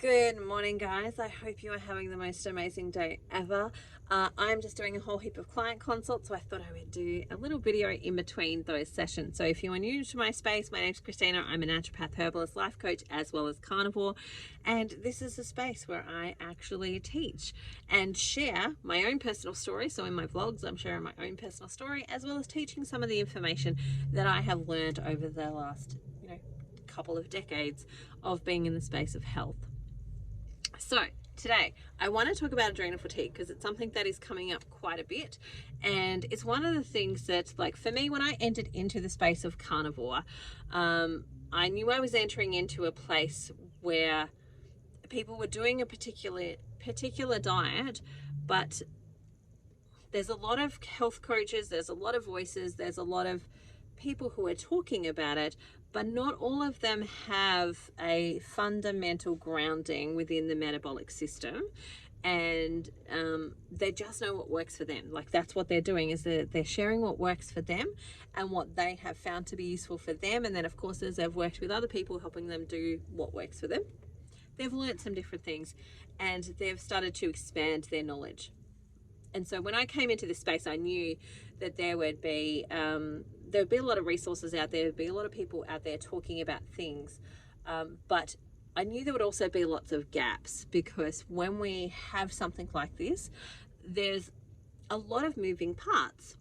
Good morning, guys. I hope you are having the most amazing day ever. I'm just doing a whole heap of client consults, so I thought I would do a little video in between those sessions. So if you are new to my space, my name's Christina. I'm a naturopath, herbalist, life coach, as well as carnivore. And this is a space where I actually teach and share my own personal story. So in my vlogs, I'm sharing my own personal story, as well as teaching some of the information that I have learned over the last, couple of decades of being in the space of health. So today I want to talk about adrenal fatigue because it's something that is coming up quite a bit, and it's one of the things that, like, for me, when I entered into the space of carnivore, I knew I was entering into a place where people were doing a particular diet, but there's a lot of health coaches, there's a lot of voices, there's a lot of people who are talking about it, but not all of them have a fundamental grounding within the metabolic system, and they just know what works for them. Like, that's what they're doing, is they're sharing what works for them and what they have found to be useful for them. And then, of course, as they've worked with other people helping them do what works for them, they've learned some different things and they've started to expand their knowledge. And so when I came into this space, I knew that there would be a lot of resources out there, there'd be a lot of people out there talking about things, but I knew there would also be lots of gaps, because when we have something like this, there's a lot of moving parts.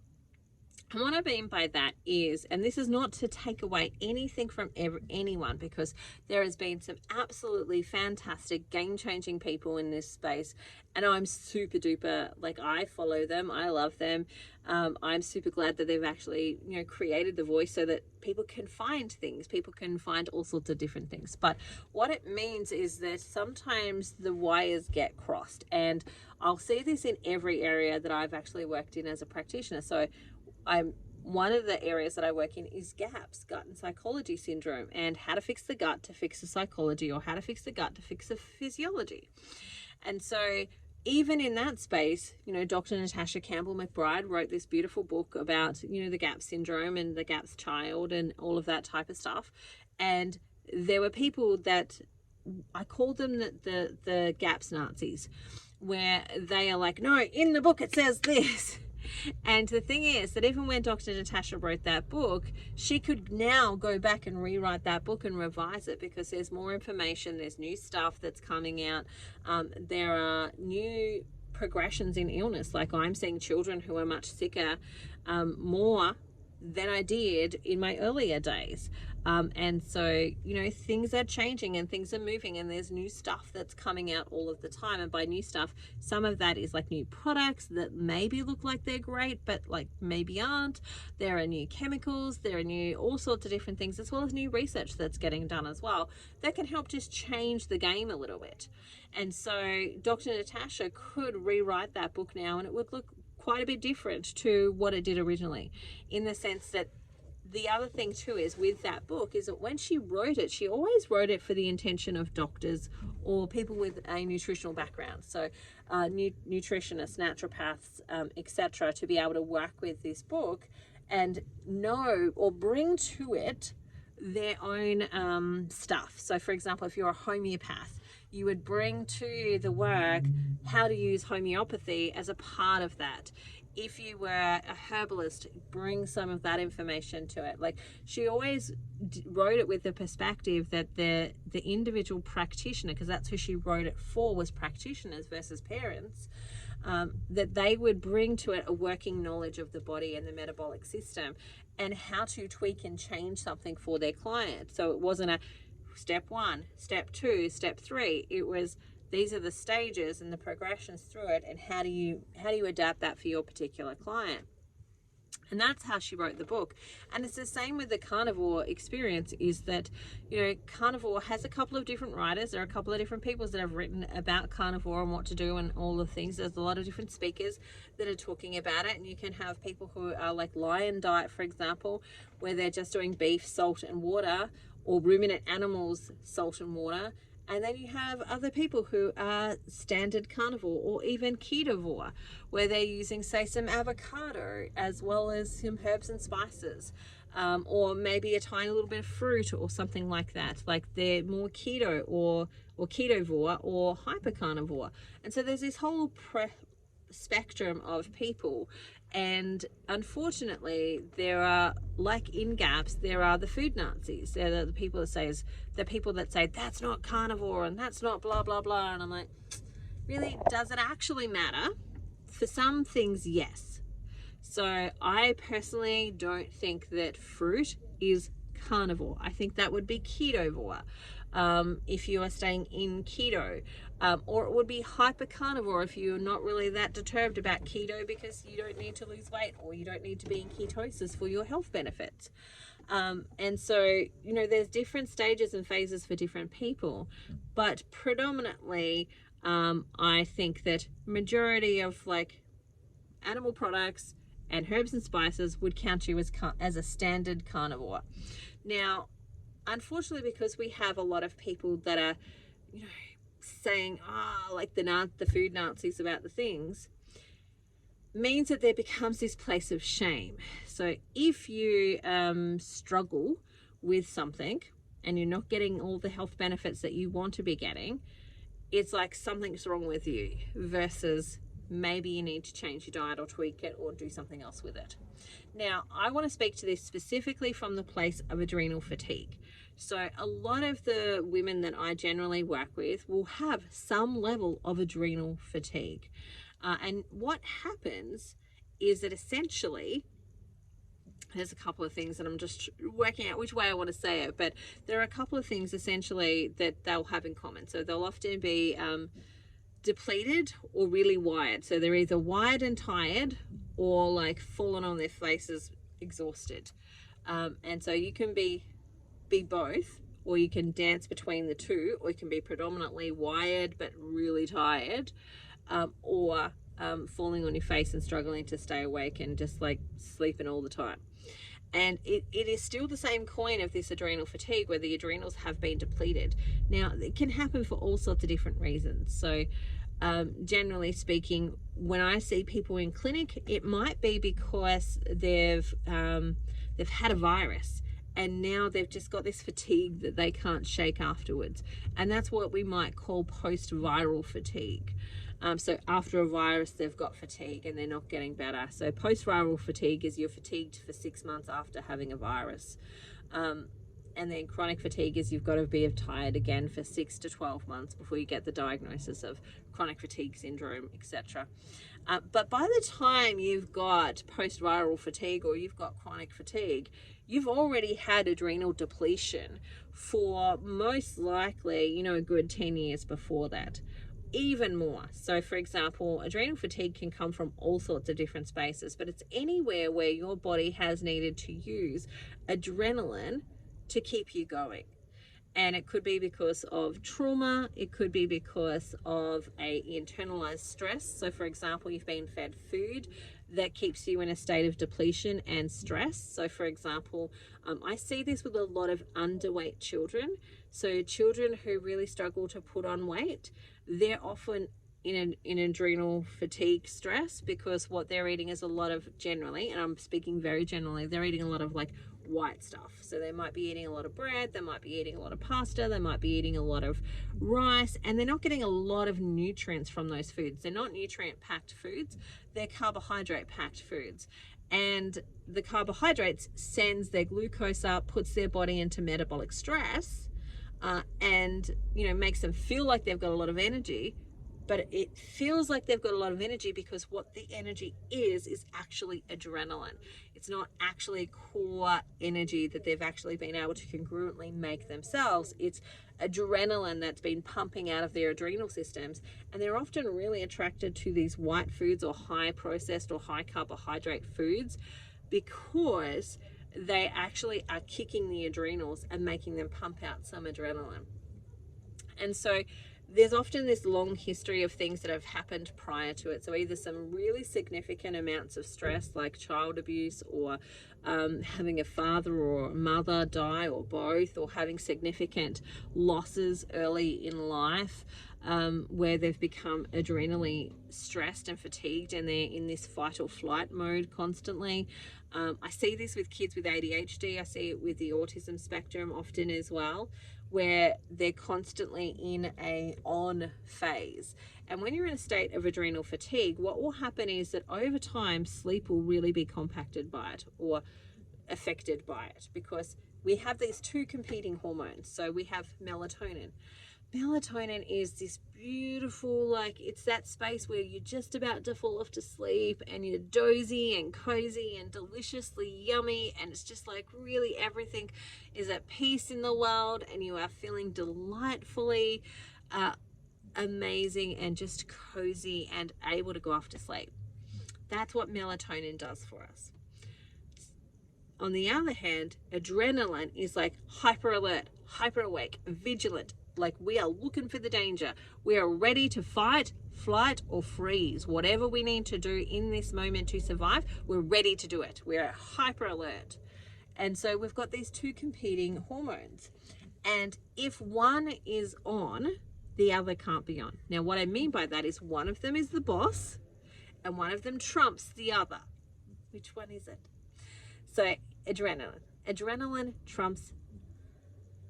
And what I mean by that is, and this is not to take away anything from anyone, because there has been some absolutely fantastic game-changing people in this space, and I'm super duper, like, I follow them, I love them. I'm super glad that they've actually, created the voice so that people can find things, people can find all sorts of different things. But what it means is that sometimes the wires get crossed, and I'll see this in every area that I've actually worked in as a practitioner. So one of the areas that I work in is GAPS, gut and psychology syndrome, and how to fix the gut to fix the psychology, or how to fix the gut to fix the physiology. And so even in that space, Dr. Natasha Campbell McBride wrote this beautiful book about, the GAPS syndrome and the GAPS child and all of that type of stuff. And there were people that I called them the GAPS Nazis, where they are like, no, in the book it says this. And the thing is that even when Dr. Natasha wrote that book, she could now go back and rewrite that book and revise it, because there's more information, there's new stuff that's coming out. There are new progressions in illness. Like, I'm seeing children who are much sicker more than I did in my earlier days. And so, things are changing and things are moving, and there's new stuff that's coming out all of the time. And by new stuff, some of that is like new products that maybe look like they're great, but like maybe aren't. There are new chemicals, there are new all sorts of different things, as well as new research that's getting done as well, that can help just change the game a little bit. And so Dr. Natasha could rewrite that book now, and it would look quite a bit different to what it did originally, in the sense that the other thing too is, with that book, is that when she wrote it, she always wrote it for the intention of doctors or people with a nutritional background. So nutritionists, naturopaths, etc., to be able to work with this book and know or bring to it their own stuff. So for example, if you're a homeopath, you would bring to the work how to use homeopathy as a part of that. If you were a herbalist, bring some of that information to it. Like, she always wrote it with the perspective that the individual practitioner, because that's who she wrote it for, was practitioners versus parents, that they would bring to it a working knowledge of the body and the metabolic system, and how to tweak and change something for their client. So it wasn't a step 1, step 2, step 3. It was, these are the stages and the progressions through it, and how do you adapt that for your particular client. And that's how she wrote the book. And it's the same with the carnivore experience, is that, carnivore has a couple of different writers. There are a couple of different people that have written about carnivore and what to do and all the things. There's a lot of different speakers that are talking about it. And you can have people who are like Lion Diet, for example, where they're just doing beef, salt and water, or ruminant animals, salt and water. And then you have other people who are standard carnivore or even ketovore, where they're using, say, some avocado as well as some herbs and spices. or maybe a tiny little bit of fruit or something like that. Like they're more keto or ketovore or hypercarnivore. And so there's this whole spectrum of people, and unfortunately there are, like in gaps, there are the food Nazis. They're the people that say that's not carnivore and that's not blah blah blah, and I'm like, really, does it actually matter? For some things, yes. So I personally don't think that fruit is carnivore. I think that would be ketovore, if you are staying in keto, or it would be hypercarnivore if you're not really that determined about keto because you don't need to lose weight or you don't need to be in ketosis for your health benefits. And so, there's different stages and phases for different people, but predominantly, I think that majority of like animal products and herbs and spices would count you as a standard carnivore. Now, unfortunately, because we have a lot of people that are, saying, like the food Nazis about the things, means that there becomes this place of shame. So if you struggle with something and you're not getting all the health benefits that you want to be getting, it's like something's wrong with you, versus maybe you need to change your diet or tweak it or do something else with it. Now, I want to speak to this specifically from the place of adrenal fatigue. So a lot of the women that I generally work with will have some level of adrenal fatigue. And what happens is that essentially, there's a couple of things that I'm just working out which way I want to say it, but there are a couple of things essentially that they'll have in common. So they'll often be depleted or really wired. So they're either wired and tired or like fallen on their faces, exhausted. And so you can be both, or you can dance between the two, or you can be predominantly wired but really tired, or falling on your face and struggling to stay awake and just like sleeping all the time. And it is still the same coin of this adrenal fatigue, where the adrenals have been depleted. Now, it can happen for all sorts of different reasons. So generally speaking, when I see people in clinic, it might be because they've had a virus, and now they've just got this fatigue that they can't shake afterwards. And that's what we might call post-viral fatigue. So after a virus, they've got fatigue and they're not getting better. So post-viral fatigue is you're fatigued for 6 months after having a virus. And then chronic fatigue is you've got to be tired again for 6 to 12 months before you get the diagnosis of chronic fatigue syndrome, etc. But by the time you've got post-viral fatigue or you've got chronic fatigue, you've already had adrenal depletion for most likely, a good 10 years before that. Even more. So for example, adrenal fatigue can come from all sorts of different spaces, but it's anywhere where your body has needed to use adrenaline to keep you going. And it could be because of trauma, it could be because of a internalized stress. So for example, you've been fed food that keeps you in a state of depletion and stress. So for example, I see this with a lot of underweight children. So children who really struggle to put on weight, they're often in adrenal fatigue stress, because what they're eating is a lot of, generally, and I'm speaking very generally, they're eating a lot of like white stuff. So they might be eating a lot of bread, they might be eating a lot of pasta, they might be eating a lot of rice, and they're not getting a lot of nutrients from those foods. They're not nutrient packed foods, they're carbohydrate packed foods. And the carbohydrates sends their glucose up, puts their body into metabolic stress, and makes them feel like they've got a lot of energy. But it feels like they've got a lot of energy because what the energy is actually adrenaline. It's not actually core energy that they've actually been able to congruently make themselves. It's adrenaline that's been pumping out of their adrenal systems. And they're often really attracted to these white foods or high processed or high carbohydrate foods, because they actually are kicking the adrenals and making them pump out some adrenaline. And so there's often this long history of things that have happened prior to it. So either some really significant amounts of stress, like child abuse, or having a father or a mother die, or both, or having significant losses early in life, where they've become adrenally stressed and fatigued, and they're in this fight or flight mode constantly. I see this with kids with ADHD. I see it with the autism spectrum often as well, where they're constantly in a on phase. And when you're in a state of adrenal fatigue, what will happen is that over time, sleep will really be compacted by it or affected by it, because we have these two competing hormones. So we have melatonin. Melatonin is this beautiful, like, it's that space where you're just about to fall off to sleep and you're dozy and cozy and deliciously yummy, and it's just like really everything is at peace in the world and you are feeling delightfully amazing and just cozy and able to go off to sleep. That's what melatonin does for us. On the other hand, adrenaline is like hyper alert, hyper awake, vigilant. Like, we are looking for the danger. We are ready to fight, flight, or freeze. Whatever we need to do in this moment to survive, we're ready to do it. We're hyper alert. And so we've got these two competing hormones. And if one is on, the other can't be on. Now, what I mean by that is one of them is the boss and one of them trumps the other. Which one is it? So adrenaline. Adrenaline trumps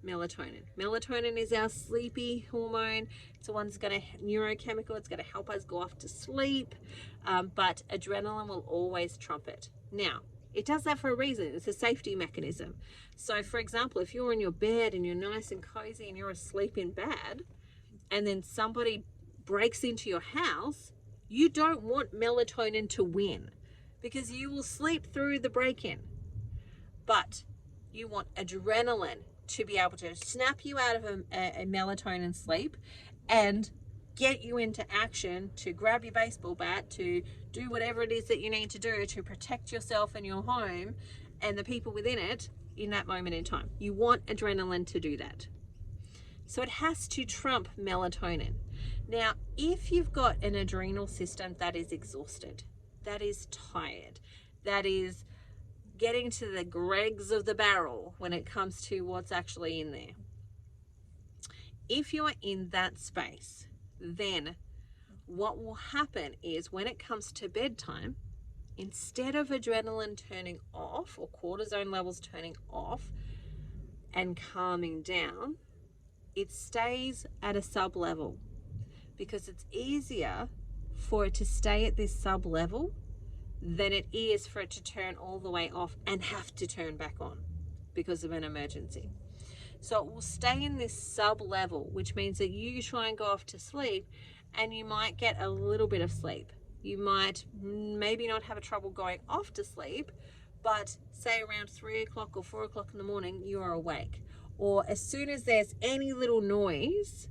melatonin. Melatonin is our sleepy hormone. It's the one that's going to, neurochemical, it's going to help us go off to sleep. But adrenaline will always trump it. Now, it does that for a reason. It's a safety mechanism. So for example, if you're in your bed and you're nice and cozy and you're asleep in bed, and then somebody breaks into your house, you don't want melatonin to win, because you will sleep through the break-in. But you want adrenaline to be able to snap you out of a melatonin sleep and get you into action, to grab your baseball bat, to do whatever it is that you need to do to protect yourself and your home and the people within it in that moment in time. You want adrenaline to do that. So it has to trump melatonin. Now, if you've got an adrenal system that is exhausted, that is tired, that is getting to the dregs of the barrel when it comes to what's actually in there, if you are in that space, then what will happen is when it comes to bedtime, instead of adrenaline turning off or cortisone levels turning off and calming down, it stays at a sub level, because it's easier for it to stay at this sub level than it is for it to turn all the way off and have to turn back on because of an emergency. So it will stay in this sub level, which means that you try and go off to sleep and you might get a little bit of sleep. You might maybe not have a trouble going off to sleep, but say around 3 o'clock or 4 o'clock in the morning, you are awake. Or as soon as there's any little noise,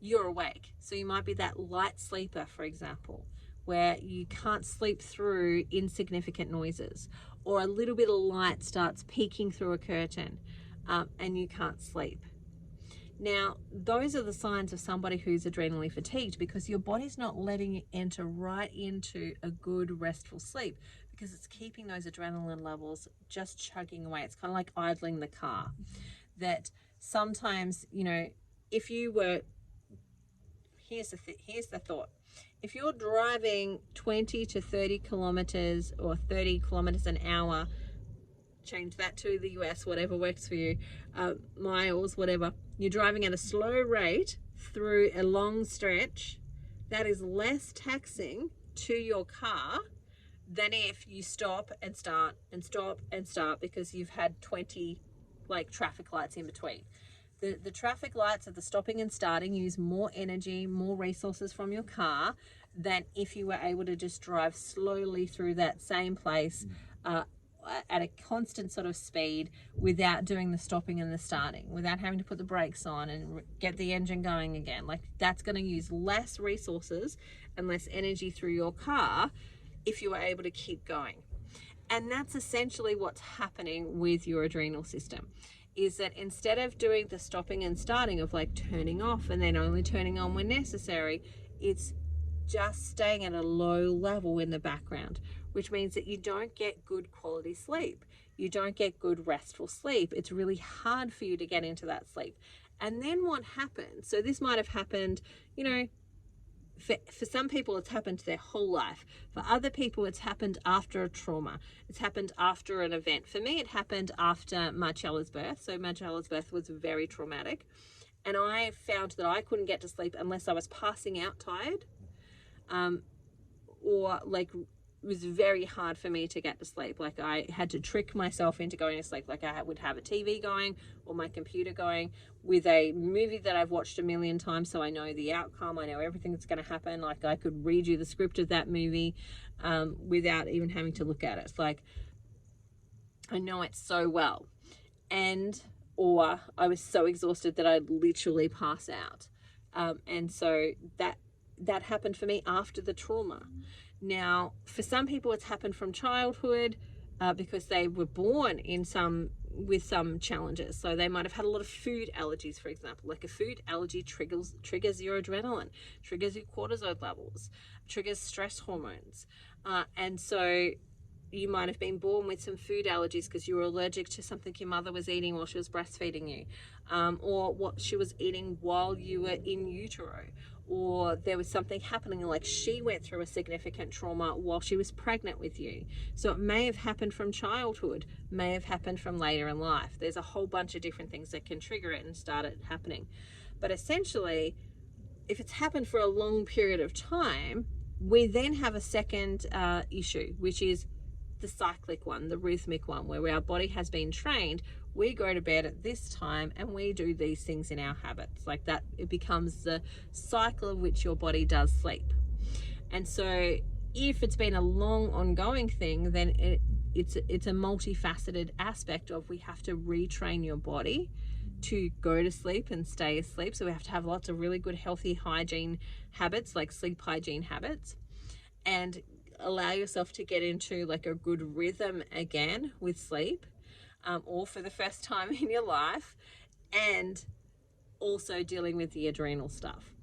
you're awake. So you might be that light sleeper, for example, where you can't sleep through insignificant noises, or a little bit of light starts peeking through a curtain and you can't sleep. Now, those are the signs of somebody who's adrenally fatigued, because your body's not letting you enter right into a good restful sleep, because it's keeping those adrenaline levels just chugging away. It's kind of like idling the car. That sometimes, you know, if you were, here's the thought. If you're driving 20 to 30 kilometers or 30 kilometers an hour, change that to the US, whatever works for you, miles, whatever, you're driving at a slow rate through a long stretch, that is less taxing to your car than if you stop and start and stop and start, because you've had 20 like traffic lights in between. The traffic lights of the stopping and starting use more energy, more resources from your car than if you were able to just drive slowly through that same place at a constant sort of speed without doing the stopping and the starting, without having to put the brakes on and get the engine going again. Like, that's going to use less resources and less energy through your car if you were able to keep going. And that's essentially what's happening with your adrenal system, is that instead of doing the stopping and starting of like turning off and then only turning on when necessary, it's just staying at a low level in the background, which means that you don't get good quality sleep. You don't get good restful sleep. It's really hard for you to get into that sleep. And then what happens? So this might have happened, you know, For some people, it's happened their whole life. For other people, it's happened after a trauma. It's happened after an event. For me, it happened after Marcella's birth. So Marcella's birth was very traumatic. And I found that I couldn't get to sleep unless I was passing out tired. Or like, it was very hard for me to get to sleep. Like, I had to trick myself into going to sleep. Like, I would have a TV going or my computer going with a movie that I've watched a million times, so I know the outcome. I know everything that's going to happen. Like, I could read you the script of that movie without even having to look at it. It's like, I know it so well. Or I was so exhausted that I'd literally pass out. And so that happened for me after the trauma. Now, for some people, it's happened from childhood because they were born with some challenges. So they might have had a lot of food allergies, for example. Like, a food allergy triggers your adrenaline, triggers your cortisol levels, triggers stress hormones. And so you might have been born with some food allergies because you were allergic to something your mother was eating while she was breastfeeding you, or what she was eating while you were in utero. Or there was something happening, like she went through a significant trauma while she was pregnant with you. So it may have happened from childhood, may have happened from later in life. There's a whole bunch of different things that can trigger it and start it happening. But essentially, if it's happened for a long period of time, we then have a second issue, which is the cyclic one, the rhythmic one, where our body has been trained. We go to bed at this time and we do these things in our habits. Like that, it becomes the cycle of which your body does sleep. And so if it's been a long ongoing thing, then it's a multifaceted aspect of, we have to retrain your body to go to sleep and stay asleep. So we have to have lots of really good healthy hygiene habits, like sleep hygiene habits, and allow yourself to get into like a good rhythm again with sleep, or for the first time in your life, and also dealing with the adrenal stuff.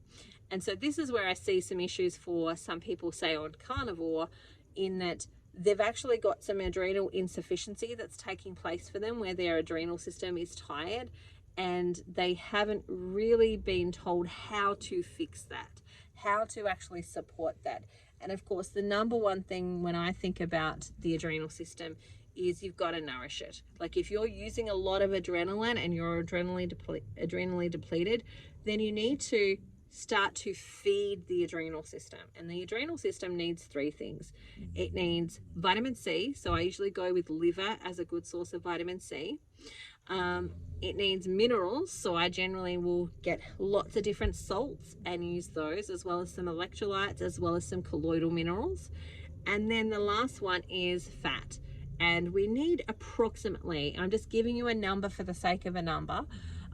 And so this is where I see some issues for some people, say on Carnivore, in that they've actually got some adrenal insufficiency that's taking place for them, where their adrenal system is tired and they haven't really been told how to fix that, how to actually support that. And of course, the number one thing when I think about the adrenal system is you've got to nourish it. Like, if you're using a lot of adrenaline and you're adrenally depleted, then you need to start to feed the adrenal system. And the adrenal system needs three things. It needs vitamin C. So I usually go with liver as a good source of vitamin C. It needs minerals, so I generally will get lots of different salts and use those, as well as some electrolytes, as well as some colloidal minerals. And then the last one is fat. And we need approximately, I'm just giving you a number for the sake of a number,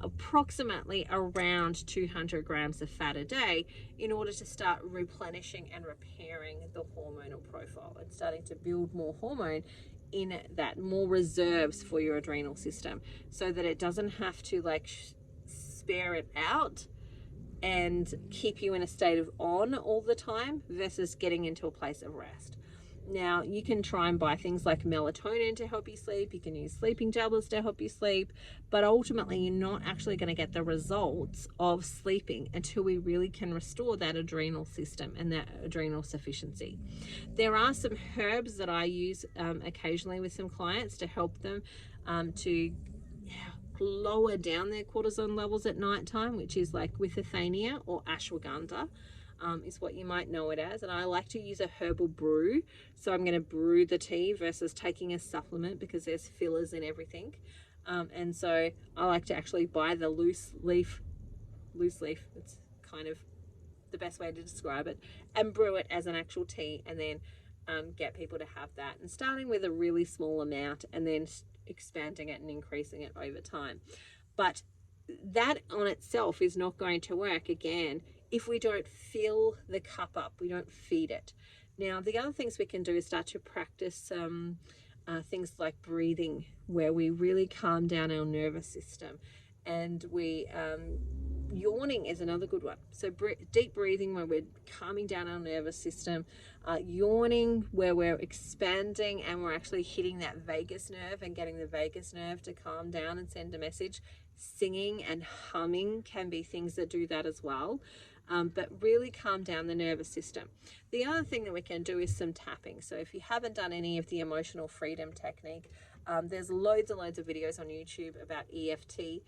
approximately around 200 grams of fat a day in order to start replenishing and repairing the hormonal profile and starting to build more hormone in that, more reserves for your adrenal system, so that it doesn't have to like spare it out and keep you in a state of on all the time versus getting into a place of rest. Now, you can try and buy things like melatonin to help you sleep. You can use sleeping tablets to help you sleep, but ultimately you're not actually going to get the results of sleeping until we really can restore that adrenal system and that adrenal sufficiency. There are some herbs that I use occasionally with some clients to help them to lower down their cortisol levels at nighttime, which is like withithania or ashwagandha. Is what you might know it as. And I like to use a herbal brew. So I'm going to brew the tea versus taking a supplement, because there's fillers in everything. And so I like to actually buy the loose leaf, it's kind of the best way to describe it, and brew it as an actual tea, and then get people to have that, and starting with a really small amount and then expanding it and increasing it over time. But that on itself is not going to work, again, if we don't fill the cup up, we don't feed it. Now, the other things we can do is start to practice things like breathing, where we really calm down our nervous system. And yawning is another good one. So deep breathing, where we're calming down our nervous system. Yawning, where we're expanding and we're actually hitting that vagus nerve and getting the vagus nerve to calm down and send a message. Singing and humming can be things that do that as well. But really calm down the nervous system. The other thing that we can do is some tapping. So if you haven't done any of the emotional freedom technique, there's loads and loads of videos on YouTube about EFT,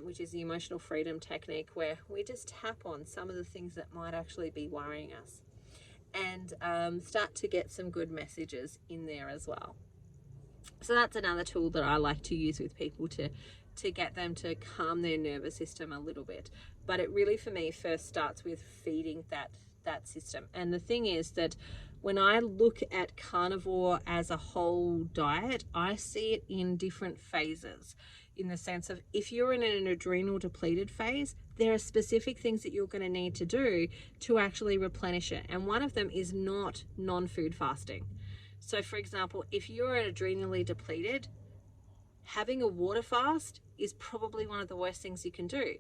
which is the emotional freedom technique, where we just tap on some of the things that might actually be worrying us, and start to get some good messages in there as well. So that's another tool that I like to use with people to get them to calm their nervous system a little bit. But it really, for me, first starts with feeding that system. And the thing is that when I look at carnivore as a whole diet, I see it in different phases, in the sense of, if you're in an adrenal depleted phase, there are specific things that you're going to need to do to actually replenish it. And one of them is not non-food fasting. So for example, if you're adrenally depleted, having a water fast is probably one of the worst things you can do.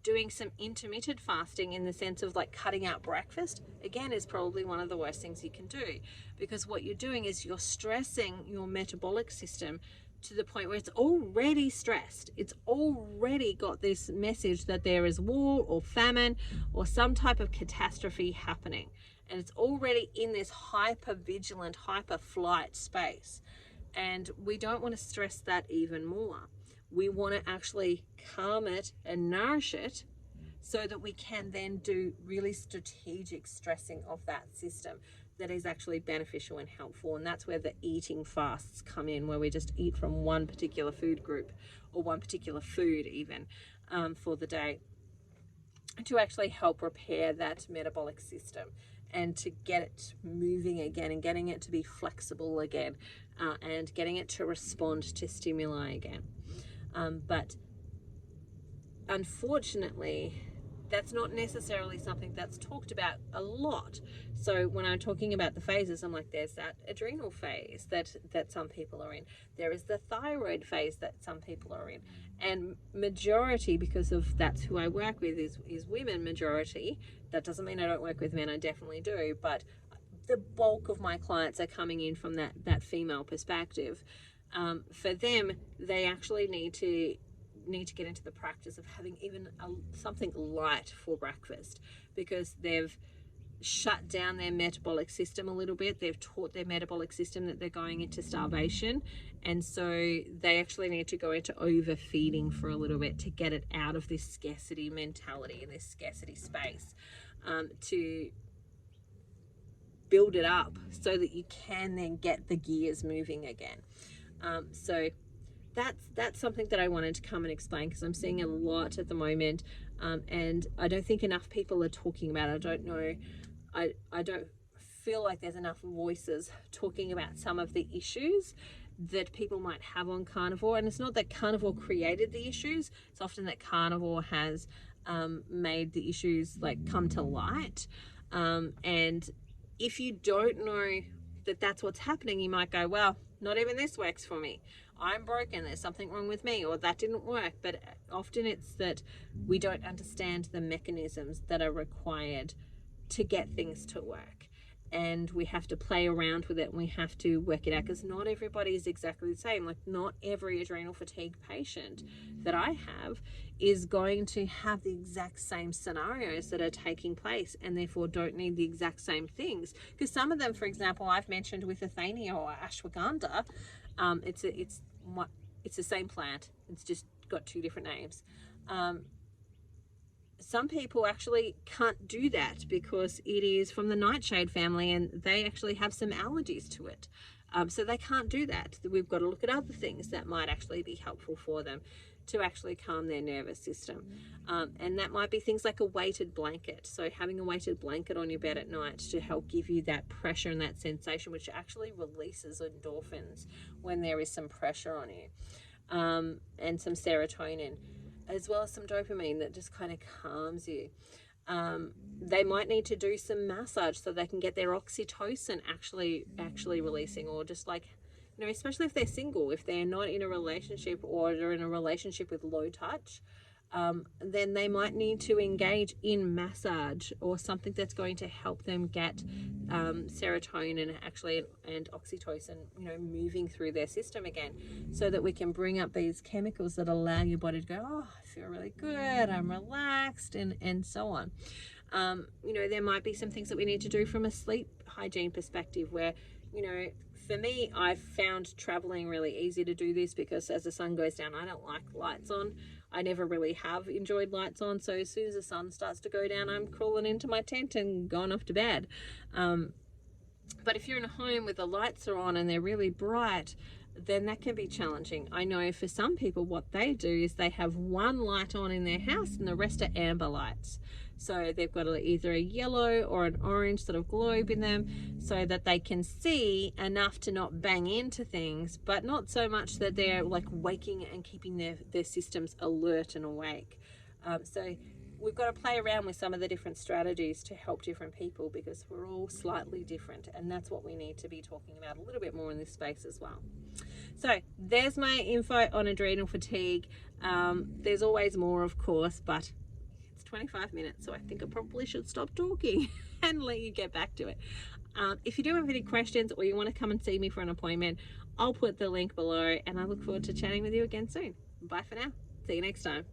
Doing some intermittent fasting, in the sense of like cutting out breakfast, again, is probably one of the worst things you can do, because what you're doing is you're stressing your metabolic system to the point where it's already stressed. It's already got this message that there is war or famine or some type of catastrophe happening. And it's already in this hyper vigilant, hyper flight space. And we don't want to stress that even more. We want to actually calm it and nourish it, so that we can then do really strategic stressing of that system that is actually beneficial and helpful. And that's where the eating fasts come in, where we just eat from one particular food group, or one particular food even, for the day, to actually help repair that metabolic system and to get it moving again, and getting it to be flexible again, and getting it to respond to stimuli again. But unfortunately, that's not necessarily something that's talked about a lot. So when I'm talking about the phases, I'm like, there's that adrenal phase that some people are in. There is the thyroid phase that some people are in. And majority, because of that's who I work with, is women majority. That doesn't mean I don't work with men, I definitely do. But the bulk of my clients are coming in from that female perspective. For them, they actually need to get into the practice of having even something light for breakfast, because they've shut down their metabolic system a little bit. They've taught their metabolic system that they're going into starvation, and so they actually need to go into overfeeding for a little bit to get it out of this scarcity mentality and this scarcity space, to build it up so that you can then get the gears moving again. So that's something that I wanted to come and explain, because I'm seeing a lot at the moment, and I don't think enough people are talking about it. I don't know, I don't feel like there's enough voices talking about some of the issues that people might have on carnivore. And it's not that carnivore created the issues, it's often that carnivore has made the issues like come to light. And if you don't know that that's what's happening, you might go, well, not even this works for me. I'm broken, there's something wrong with me, or that didn't work. But often it's that we don't understand the mechanisms that are required to get things to work. And we have to play around with it, and we have to work it out, because not everybody is exactly the same. Like, not every adrenal fatigue patient that I have is going to have the exact same scenarios that are taking place, and therefore don't need the exact same things. Because some of them, for example, I've mentioned with Athenia or ashwagandha, it's the same plant, it's just got two different names. Some people actually can't do that because it is from the nightshade family, and they actually have some allergies to it. So they can't do that. We've got to look at other things that might actually be helpful for them to actually calm their nervous system. And that might be things like a weighted blanket. So having a weighted blanket on your bed at night to help give you that pressure and that sensation, which actually releases endorphins when there is some pressure on you, and some serotonin, as well as some dopamine that just kind of calms you. They might need to do some massage so they can get their oxytocin actually releasing, or just like, you know, especially if they're single, if they're not in a relationship, or they're in a relationship with low touch, then they might need to engage in massage or something that's going to help them get serotonin actually and oxytocin, you know, moving through their system again, so that we can bring up these chemicals that allow your body to go, oh, I feel really good, I'm relaxed, and so on. You know, there might be some things that we need to do from a sleep hygiene perspective where, you know, for me, I've found traveling really easy to do this because as the sun goes down, I don't like lights on. I never really have enjoyed lights on. So as soon as the sun starts to go down, I'm crawling into my tent and going off to bed. But if you're in a home where the lights are on and they're really bright, then that can be challenging. I know for some people what they do is they have one light on in their house and the rest are amber lights. So they've got either a yellow or an orange sort of globe in them so that they can see enough to not bang into things, but not so much that they're like waking and keeping their systems alert and awake. So we've got to play around with some of the different strategies to help different people because we're all slightly different, and that's what we need to be talking about a little bit more in this space as well. So there's my info on adrenal fatigue. There's always more, of course, but 25 minutes, so I think I probably should stop talking and let you get back to it. If you do have any questions or you want to come and see me for an appointment, I'll put the link below, and I look forward to chatting with you again soon. Bye for now. See you next time.